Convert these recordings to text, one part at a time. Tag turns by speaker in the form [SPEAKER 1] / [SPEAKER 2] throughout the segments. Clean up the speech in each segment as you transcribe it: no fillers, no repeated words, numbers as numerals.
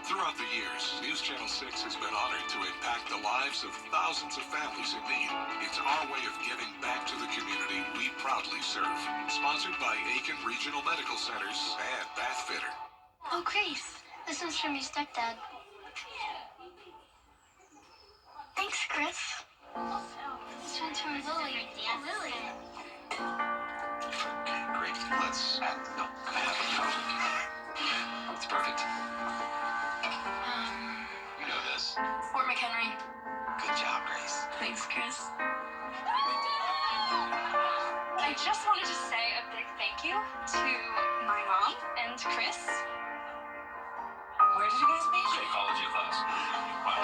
[SPEAKER 1] Throughout the years, News Channel 6 has been honored to impact the lives of thousands of families in need. It's our way of giving back to the community we proudly serve. Sponsored by Aiken Regional Medical Centers and Bath Fitter.
[SPEAKER 2] Oh, Grace, this one's from your stepdad. Thanks, Chris. This one's from Lily. Lily.
[SPEAKER 1] Great. Let's have a note. It's perfect. You know this.
[SPEAKER 2] Fort McHenry.
[SPEAKER 1] Good job, Grace.
[SPEAKER 2] Thanks, Chris. I just wanted to say a big thank you to my mom and Chris.
[SPEAKER 3] Where did you guys meet?
[SPEAKER 1] Psychology class. Wow.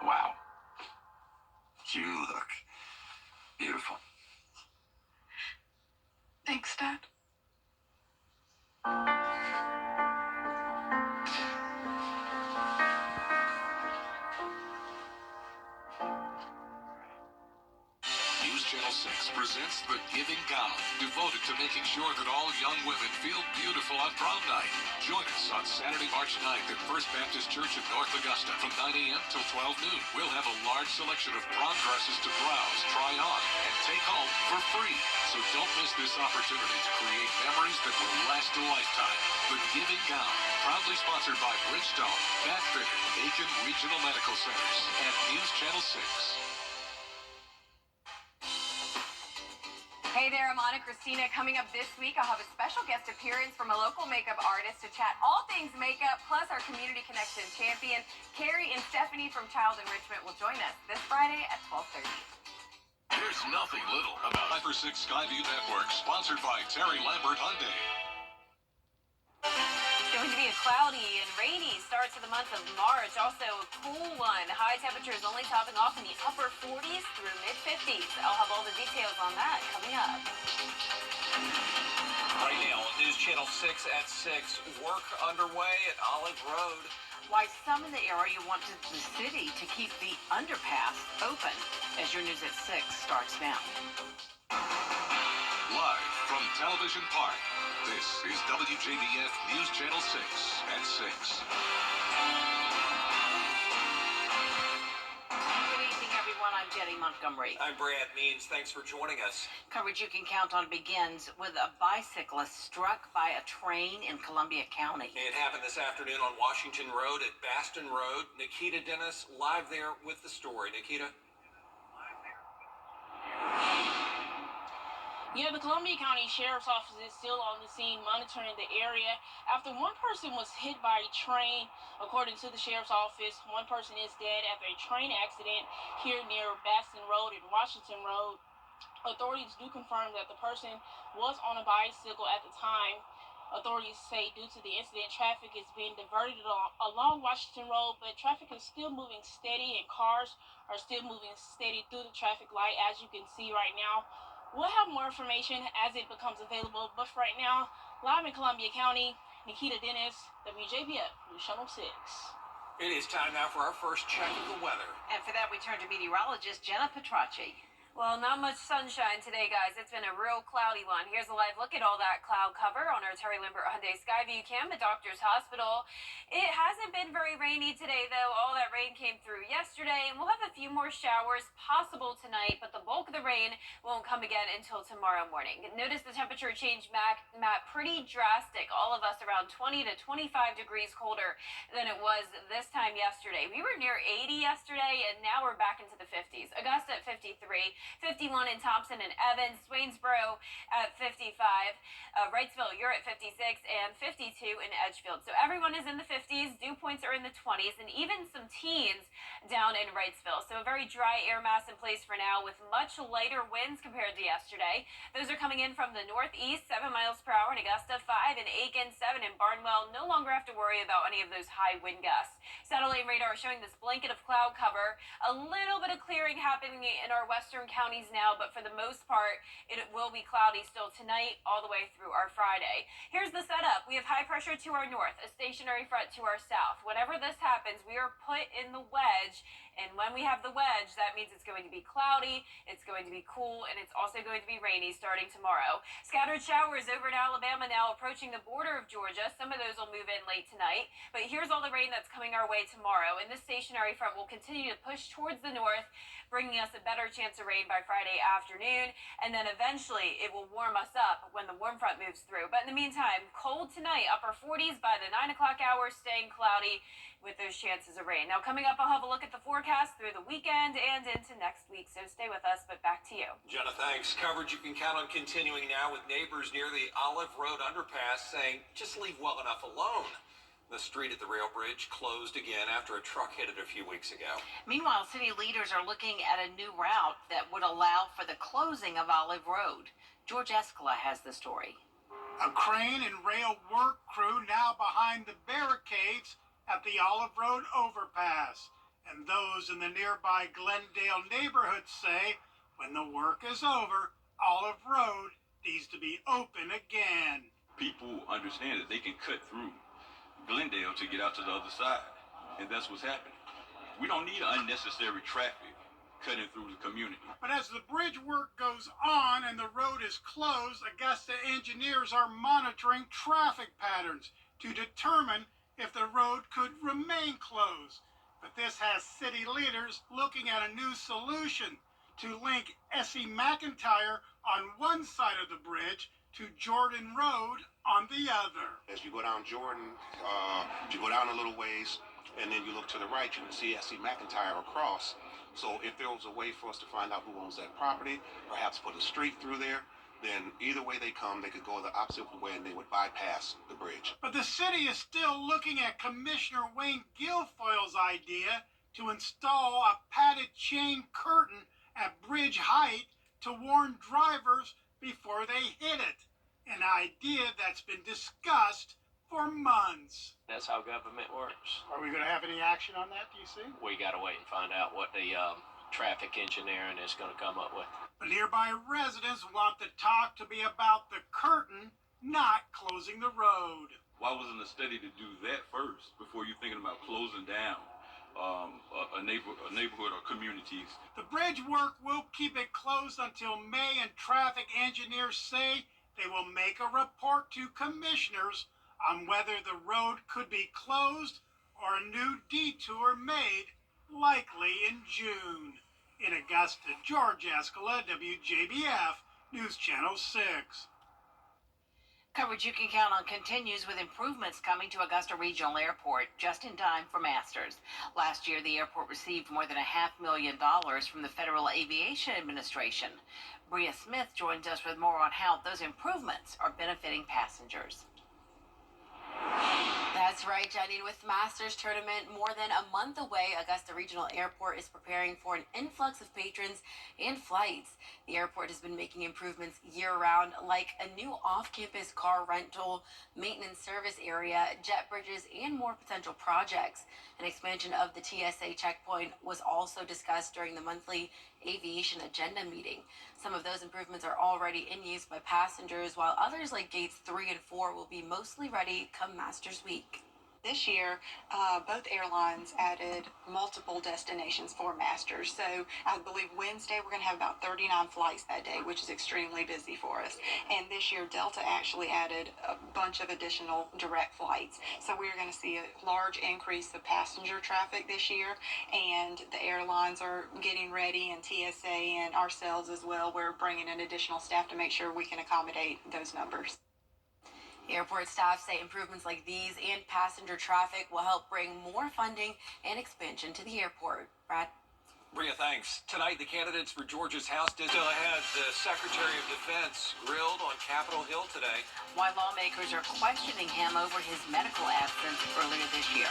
[SPEAKER 1] Wow. You look beautiful.
[SPEAKER 2] Thanks, Dad.
[SPEAKER 1] News Channel 6 presents The Giving Gown, devoted to making sure that all young women feel beautiful on prom night. Join us on Saturday, March 9th at First Baptist Church in North Augusta from 9 a.m. till 12 noon. We'll have a large selection of prom dresses to browse, try on, and take home for free. So don't miss this opportunity to create memories that will last a lifetime. The Giving Gown, proudly sponsored by Bridgestone, Bath Fitter, Aiken Regional Medical Centers, and News Channel 6.
[SPEAKER 3] Hey there, I'm Anna Christina. Coming up this week, I'll have a special guest appearance from a local makeup artist to chat all things makeup, plus our Community Connection champion, Carrie and Stephanie from Child Enrichment will join us this Friday at 12:30.
[SPEAKER 1] There's nothing little about Hyper 6 Skyview Network, sponsored by Terry Lambert Hyundai.
[SPEAKER 3] It's going to be a cloudy and rainy start to the month of March. Also a cool one. High temperatures only topping off in the upper 40s through mid-50s. I'll have all the details on that coming up.
[SPEAKER 4] Right now, News Channel 6 at 6. Work underway at Olive Road.
[SPEAKER 5] Why some in the area want the city to keep the underpass open, as your News at 6 starts now.
[SPEAKER 1] Live from Television Park, this is WJBF News Channel 6 at 6.
[SPEAKER 5] Good evening, everyone. I'm Jenny Montgomery.
[SPEAKER 4] I'm Brad Means. Thanks for joining us.
[SPEAKER 5] Coverage you can count on begins with a bicyclist struck by a train in Columbia County.
[SPEAKER 4] It happened this afternoon on Washington Road at Baston Road. Nikita Dennis live there with the story. Nikita?
[SPEAKER 6] Yeah, the Columbia County Sheriff's Office is still on the scene monitoring the area after one person was hit by a train. According to the Sheriff's Office, one person is dead after a train accident here near Baston Road and Washington Road. Authorities do confirm that the person was on a bicycle at the time. Authorities say due to the incident, traffic is being diverted along Washington Road, but traffic is still moving steady and cars are still moving steady through the traffic light, as you can see right now. We'll have more information as it becomes available, but for right now, live in Columbia County, Nikita Dennis, WJBF News Channel 6.
[SPEAKER 4] It is time now for our first check of the weather.
[SPEAKER 5] And for that, we turn to meteorologist Jenna Petracci.
[SPEAKER 3] Well, not much sunshine today, guys. It's been a real cloudy one. Here's a live look at all that cloud cover on our Terry Lambert Hyundai Skyview cam at Doctor's Hospital. It hasn't been very rainy today, though. All that rain came through yesterday, and we'll have a few more showers possible tonight, but the bulk of the rain won't come again until tomorrow morning. Notice the temperature change, Matt, pretty drastic. All of us around 20 to 25 degrees colder than it was this time yesterday. We were near 80 yesterday, and now we're back into the 50s. Augusta at 53. 51 in Thompson and Evans, Swainsboro at 55, Wrightsville, you're at 56, and 52 in Edgefield. So everyone is in the 50s, dew points are in the 20s, and even some teens down in Wrightsville. So a very dry air mass in place for now with much lighter winds compared to yesterday. Those are coming in from the northeast, 7 miles per hour in Augusta, 5 in Aiken, 7 in Barnwell. No longer have to worry about any of those high wind gusts. Satellite radar showing this blanket of cloud cover. A little bit of clearing happening in our western counties now, but for the most part, it will be cloudy still tonight all the way through our Friday. Here's the setup. We have high pressure to our north, a stationary front to our south. Whenever this happens, we are put in the wedge And when we have the wedge, that means it's going to be cloudy, it's going to be cool, and it's also going to be rainy starting tomorrow. Scattered showers over in Alabama now approaching the border of Georgia. Some of those will move in late tonight. But here's all the rain that's coming our way tomorrow. And this stationary front will continue to push towards the north, bringing us a better chance of rain by Friday afternoon. And then eventually it will warm us up when the warm front moves through. But in the meantime, cold tonight, upper 40s by the 9 o'clock hour, staying cloudy with those chances of rain. Now coming up, I'll have a look at the forecast through the weekend and into next week. So stay with us, but back to you.
[SPEAKER 4] Jenna, thanks. Coverage you can count on continuing now with neighbors near the Olive Road underpass saying, just leave well enough alone. The street at the rail bridge closed again after a truck hit it a few weeks ago.
[SPEAKER 5] Meanwhile, city leaders are looking at a new route that would allow for the closing of Olive Road. George Escala has the story.
[SPEAKER 7] A crane and rail work crew now behind the barricades at the Olive Road overpass. And those in the nearby Glendale neighborhood say when the work is over, Olive Road needs to be open again.
[SPEAKER 8] People understand that they can cut through Glendale to get out to the other side, and that's what's happening. We don't need unnecessary traffic cutting through the community.
[SPEAKER 7] But as the bridge work goes on and the road is closed, Augusta engineers are monitoring traffic patterns to determine if the road could remain closed. But this has city leaders looking at a new solution to link Essie McIntyre on one side of the bridge to Jordan Road on the other.
[SPEAKER 9] As you go down Jordan, you go down a little ways, and then you look to the right, you can see Essie McIntyre across. So if there was a way for us to find out who owns that property, perhaps put a street through there, then either way they come, they could go the opposite way and they would bypass the bridge.
[SPEAKER 7] But the city is still looking at Commissioner Wayne Guilfoyle's idea to install a padded chain curtain at bridge height to warn drivers before they hit it. An idea that's been discussed for months.
[SPEAKER 10] That's how government works.
[SPEAKER 7] Are we going to have any action on that, do you see?
[SPEAKER 10] We got to wait and find out what the traffic engineering is going to come up with.
[SPEAKER 7] But nearby residents want the talk to be about the curtain, not closing the road.
[SPEAKER 8] Why wasn't a study to do that first before you're thinking about closing down a neighborhood or communities?
[SPEAKER 7] The bridge work will keep it closed until May, and traffic engineers say they will make a report to commissioners on whether the road could be closed or a new detour made, likely in June. In Augusta, George Escala, WJBF, News Channel 6.
[SPEAKER 5] Coverage you can count on continues with improvements coming to Augusta Regional Airport just in time for Masters. Last year, the airport received more than $500,000 from the Federal Aviation Administration. Bria Smith joins us with more on how those improvements are benefiting passengers.
[SPEAKER 11] That's right, Jenny. With Masters Tournament more than a month away, Augusta Regional Airport is preparing for an influx of patrons and flights. The airport has been making improvements year-round, like a new off-campus car rental, maintenance service area, jet bridges, and more potential projects. An expansion of the TSA checkpoint was also discussed during the monthly aviation agenda meeting. Some of those improvements are already in use by passengers, while others like gates 3 and 4 will be mostly ready come Masters Week.
[SPEAKER 2] This year, both airlines added multiple destinations for Masters. So I believe Wednesday we're going to have about 39 flights that day, which is extremely busy for us. And this year, Delta actually added a bunch of additional direct flights. So we're going to see a large increase of passenger traffic this year. And the airlines are getting ready, and TSA and ourselves as well. We're bringing in additional staff to make sure we can accommodate those numbers.
[SPEAKER 11] Airport staff say improvements like these and passenger traffic will help bring more funding and expansion to the airport. Brad?
[SPEAKER 4] Bria, thanks. Tonight, the candidates for Georgia's House District still ahead. The Secretary of Defense grilled on Capitol Hill today.
[SPEAKER 5] Why lawmakers are questioning him over his medical absence earlier this year.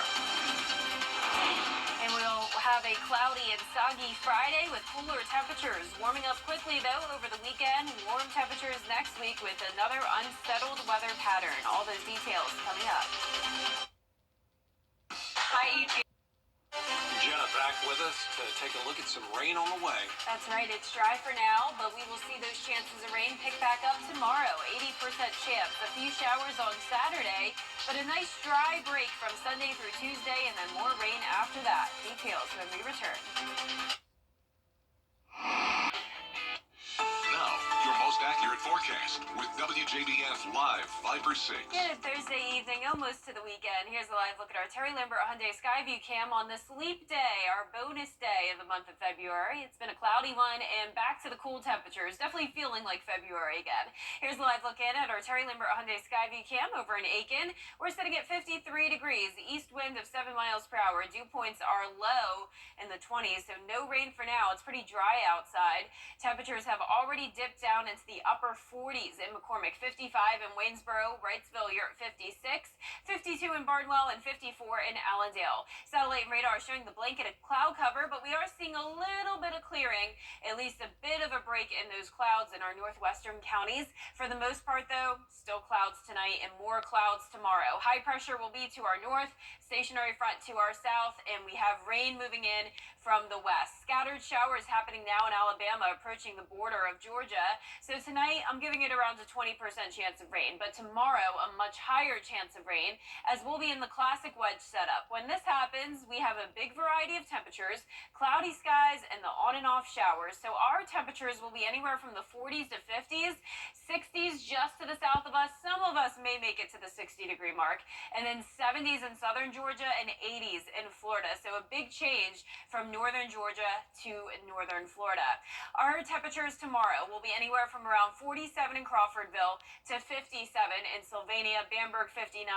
[SPEAKER 3] And we'll have a cloudy and soggy Friday with cooler temperatures. Warming up quickly, though, over the weekend. Warm temperatures next week with another unsettled weather pattern. All those details coming up.
[SPEAKER 2] Hi, EG.
[SPEAKER 4] Jenna, back with us to take a look at some rain on the way.
[SPEAKER 3] That's right, it's dry for now, but we will see those chances of rain pick back up tomorrow. 80% chance. A few showers on Saturday, but a nice dry break from Sunday through Tuesday, and then more rain after that. Details when we return.
[SPEAKER 1] Now, your most accurate forecast with WJBF Live 5/6.
[SPEAKER 3] Good Thursday evening, almost to the weekend. Here's a live look at our Terry Lambert Hyundai Skyview cam on this leap day, our bonus day of the month of February. It's been a cloudy one and back to the cool temperatures. Definitely feeling like February again. Here's a live look in at our Terry Lambert Hyundai Skyview cam over in Aiken. We're sitting at 53 degrees, east wind of 7 miles per hour. Dew points are low in the 20s, so no rain for now. It's pretty dry outside. Temperatures have already dipped down into the upper 40s in McCormick, 55 in Waynesboro, Wrightsville, you're at 56, 52 in Barnwell, and 54 in Allendale. Satellite and radar showing the blanket of cloud cover, but we are seeing a little bit of clearing, at least a bit of a break in those clouds in our northwestern counties. For the most part, though, still clouds tonight and more clouds tomorrow. High pressure will be to our north, stationary front to our south, and we have rain moving in from the west. Scattered showers happening now in Alabama, approaching the border of Georgia. So tonight, I'm giving it around a 20% chance of rain, but tomorrow, a much higher chance of rain, as we'll be in the classic wedge setup. When this happens, we have a big variety of temperatures, cloudy skies, and the on and off showers. So our temperatures will be anywhere from the 40s to 50s, 60s just to the south of us. Some of us may make it to the 60-degree mark, and then 70s in southern Georgia and 80s in Florida. So a big change from northern Georgia to northern Florida. Our temperatures tomorrow will be anywhere from around 47 in Crawfordville to 57 in Sylvania, Bamberg 59.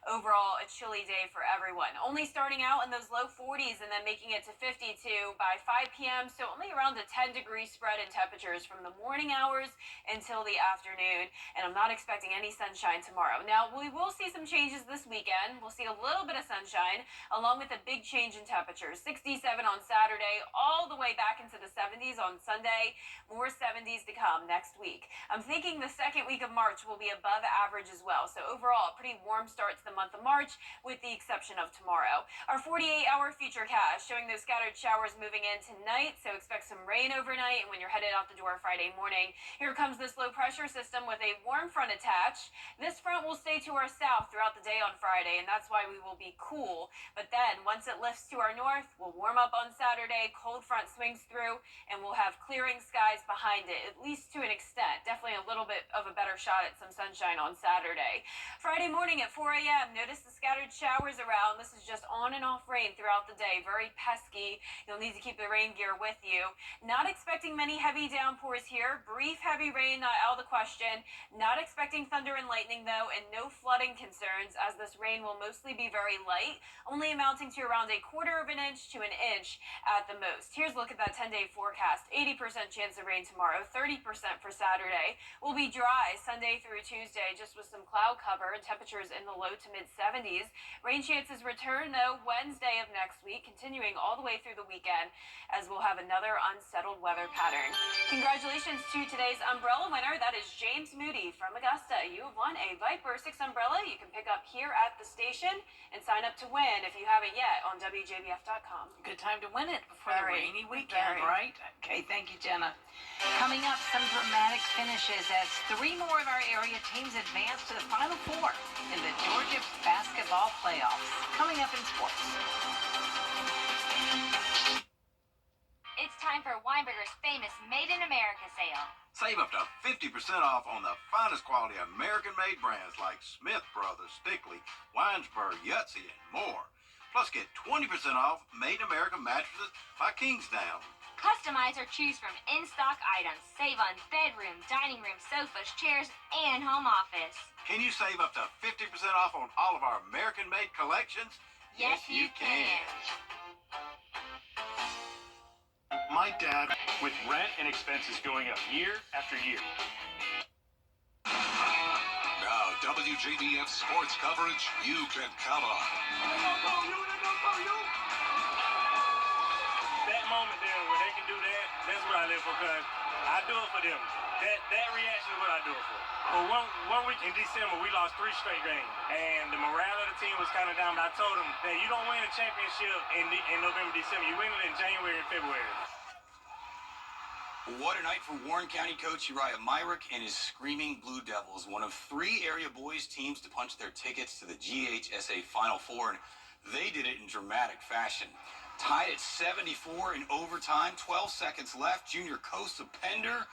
[SPEAKER 3] Overall, a chilly day for everyone. Only starting out in those low 40s and then making it to 52 by 5 p.m. So only around a 10-degree spread in temperatures from the morning hours until the afternoon. And I'm not expecting any sunshine tomorrow. Now, we will see some changes this weekend. We'll see a little bit of sunshine along with a big change in temperatures. 67 on Saturday, all the way back into the 70s on Sunday. More 70s to come next week. I'm thinking the second week of March will be above average as well. So overall, a pretty warm start to the month of March with the exception of tomorrow. Our 48-hour futurecast showing those scattered showers moving in tonight. So expect some rain overnight and when you're headed out the door Friday morning. Here comes this low pressure system with a warm front attached. This front will stay to our south throughout the day on Friday, and that's why we will be cool. But then once it lifts to our north, we'll warm up on Saturday. Cold front swings through and we'll have clearing skies behind it, at least to an extent. Definitely a little bit of a better shot at some sunshine on Saturday. Friday morning at 4 a.m., notice the scattered showers around. This is just on and off rain throughout the day. Very pesky. You'll need to keep the rain gear with you. Not expecting many heavy downpours here. Brief heavy rain, not out of the question. Not expecting thunder and lightning, though, and no flooding concerns, as this rain will mostly be very light, only amounting to around a quarter of an inch to an inch at the most. Here's a look at that 10-day forecast. 80% chance of rain tomorrow, 30% for Saturday. Will be dry Sunday through Tuesday, just with some cloud cover and temperatures in the low to mid 70s. Rain chances return, though, Wednesday of next week, continuing all the way through the weekend, as we'll have another unsettled weather pattern. Congratulations to today's umbrella winner. That is James Moody from Augusta. You have won a Viper 6 umbrella you can pick up here at the station and sign up to win if you haven't yet on WJBF.com.
[SPEAKER 5] Good time to win it before the
[SPEAKER 3] Very,
[SPEAKER 5] rainy weekend,
[SPEAKER 3] very.
[SPEAKER 5] right? Okay, thank you, Jenna. Coming up, some dramatic finishes as 3 more of our area teams advance to the Final Four in the Georgia basketball playoffs. Coming up in sports.
[SPEAKER 12] It's time for Weinberger's famous Made in America sale.
[SPEAKER 13] Save up to 50% off on the finest quality American-made brands like Smith Brothers, Stickley, Weinsberg, Yahtzee, and more. Plus, get 20% off Made in America mattresses by Kingsdown.
[SPEAKER 12] Customize or choose from in-stock items. Save on bedroom, dining room, sofas, chairs, and home office.
[SPEAKER 13] Can you save up to 50% off on all of our American-made collections?
[SPEAKER 12] Yes, you can.
[SPEAKER 14] My dad, with rent and expenses going up year after year.
[SPEAKER 1] Now, WJBF sports coverage you can count on.
[SPEAKER 14] That moment there where they can do that, That's what I live for, because I do it for them. That reaction is what I do it for. Well, one week in December, we lost 3 straight games, and the morale of the team was kind of down, but I told them that you don't win a championship in November, December. You win it in January and February.
[SPEAKER 15] What a night for Warren County coach Uriah Myrick and his Screaming Blue Devils, one of 3 area boys teams to punch their tickets to the GHSA Final Four, and they did it in dramatic fashion. Tied at 74 in overtime, 12 seconds left. Junior Kosa Pender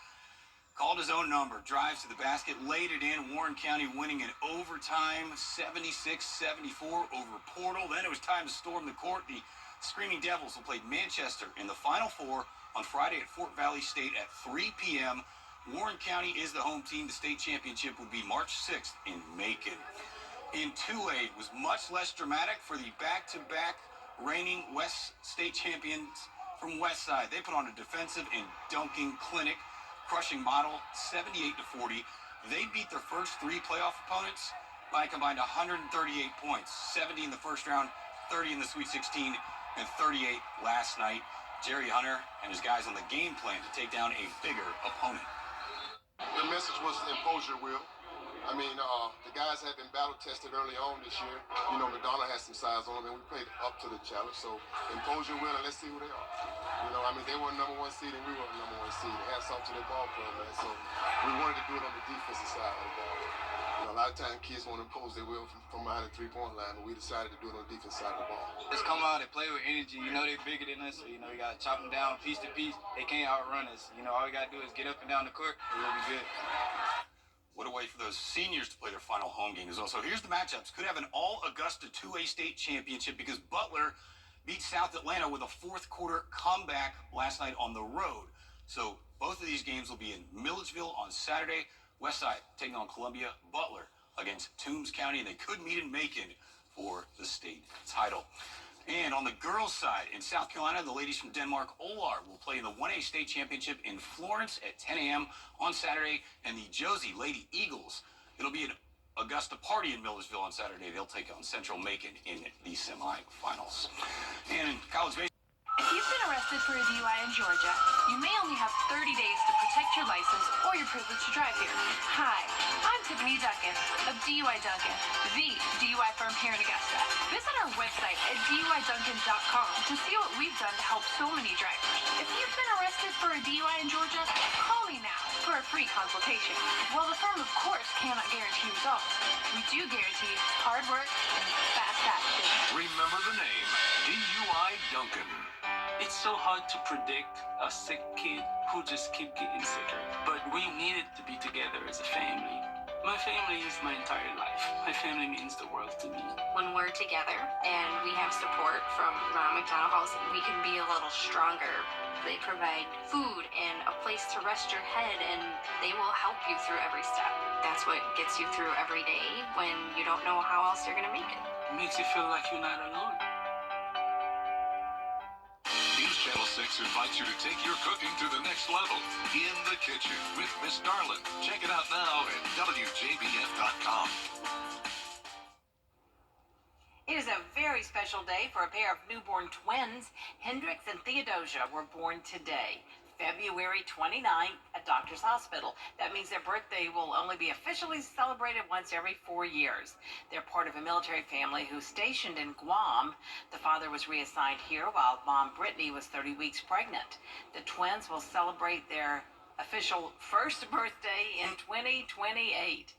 [SPEAKER 15] called his own number, drives to the basket, laid it in. Warren County winning in overtime, 76-74 over Portal. Then it was time to storm the court. The Screaming Devils will play Manchester in the Final Four on Friday at Fort Valley State at 3 p.m. Warren County is the home team. The state championship would be March 6th in Macon. In 2A, it was much less dramatic for the back-to-back reigning West State champions from Westside. They put on a defensive and dunking clinic, crushing Model 78-40. They beat their first 3 playoff opponents by a combined 138 points, 70 in the first round, 30 in the Sweet 16, and 38 last night. Jerry Hunter and his guys on the game plan to take down a bigger opponent.
[SPEAKER 16] The message was impose your will. I mean, the guys have been battle tested early on this year. You know, Madonna has some size on them, and we played up to the challenge. So impose your will, and let's see who they are. You know, I mean, they were number 1 seed, and we were number 1 seed. Hats off to their ball club, man. So we wanted to do it on the defensive side of the ball. You know, a lot of times kids want to impose their will from behind the 3-point line, but we decided to do it on the defensive side of the ball.
[SPEAKER 17] Just come out and play with energy. You know, they're bigger than us, so, you know, you got to chop them down piece to piece. They can't outrun us. You know, all we got to do is get up and down the court, and we'll be good.
[SPEAKER 15] What a way for those seniors to play their final home game as well. So here's the matchups. Could have an all-Augusta 2A state championship because Butler beat South Atlanta with a fourth-quarter comeback last night on the road. So both of these games will be in Milledgeville on Saturday. Westside taking on Columbia. Butler against Toombs County, and they could meet in Macon for the state title. And on the girls' side, in South Carolina, the ladies from Denmark, Olar, will play in the 1A state championship in Florence at 10 a.m. on Saturday. And the Josie Lady Eagles, it'll be an Augusta party in Millersville on Saturday. They'll take on Central Macon in the semifinals. And in college baseball.
[SPEAKER 18] If you've been arrested for a DUI in Georgia, you may only have 30 days to protect your license or your privilege to drive here. Hi, I'm Tiffany Duncan of DUI Duncan, the DUI firm here in Augusta. Visit our website at DUIDuncan.com to see what we've done to help so many drivers. If you've been arrested for a DUI in Georgia, call me now for a free consultation. While the firm, of course, cannot guarantee results, we do guarantee hard work and fast action.
[SPEAKER 1] Remember the name, DUI Duncan.
[SPEAKER 19] It's so hard to predict a sick kid who just keep getting sicker. But we needed to be together as a family. My family is my entire life. My family means the world to me.
[SPEAKER 11] When we're together and we have support from Ronald McDonald House, we can be a little stronger. They provide food and a place to rest your head, and they will help you through every step. That's what gets you through every day when you don't know how else you're going to make it.
[SPEAKER 19] It makes you feel like you're not alone.
[SPEAKER 1] News Channel 6 invites you to take your cooking to the next level. In the Kitchen with Miss Darlin. Check it out now at WJBF.com.
[SPEAKER 5] It is a very special day for a pair of newborn twins. Hendrix and Theodosia were born today, February 29th at Doctor's Hospital. That means their birthday will only be officially celebrated once every 4 years. They're part of a military family who's stationed in Guam. The father was reassigned here while mom Brittany was 30 weeks pregnant. The twins will celebrate their official first birthday in 2028.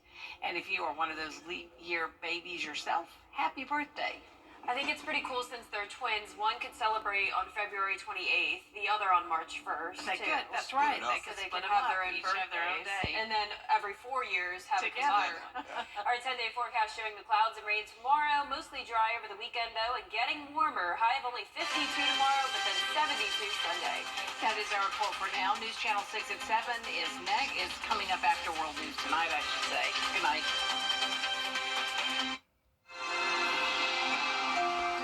[SPEAKER 5] And if you are one of those leap year babies yourself, happy birthday.
[SPEAKER 3] I think it's pretty cool since they're twins. One could celebrate on February 28th, the other on March 1st.
[SPEAKER 5] They could, that's right.
[SPEAKER 3] So they can have their own birthdays. And then every 4 years have
[SPEAKER 5] together.
[SPEAKER 3] Our 10-day forecast showing the clouds and rain tomorrow. Mostly dry over the weekend, though, and getting warmer. High of only 52 tomorrow, but then 72 Sunday.
[SPEAKER 5] That is our report for now. News Channel 6 at 7 is coming up after World News Tonight, I should say.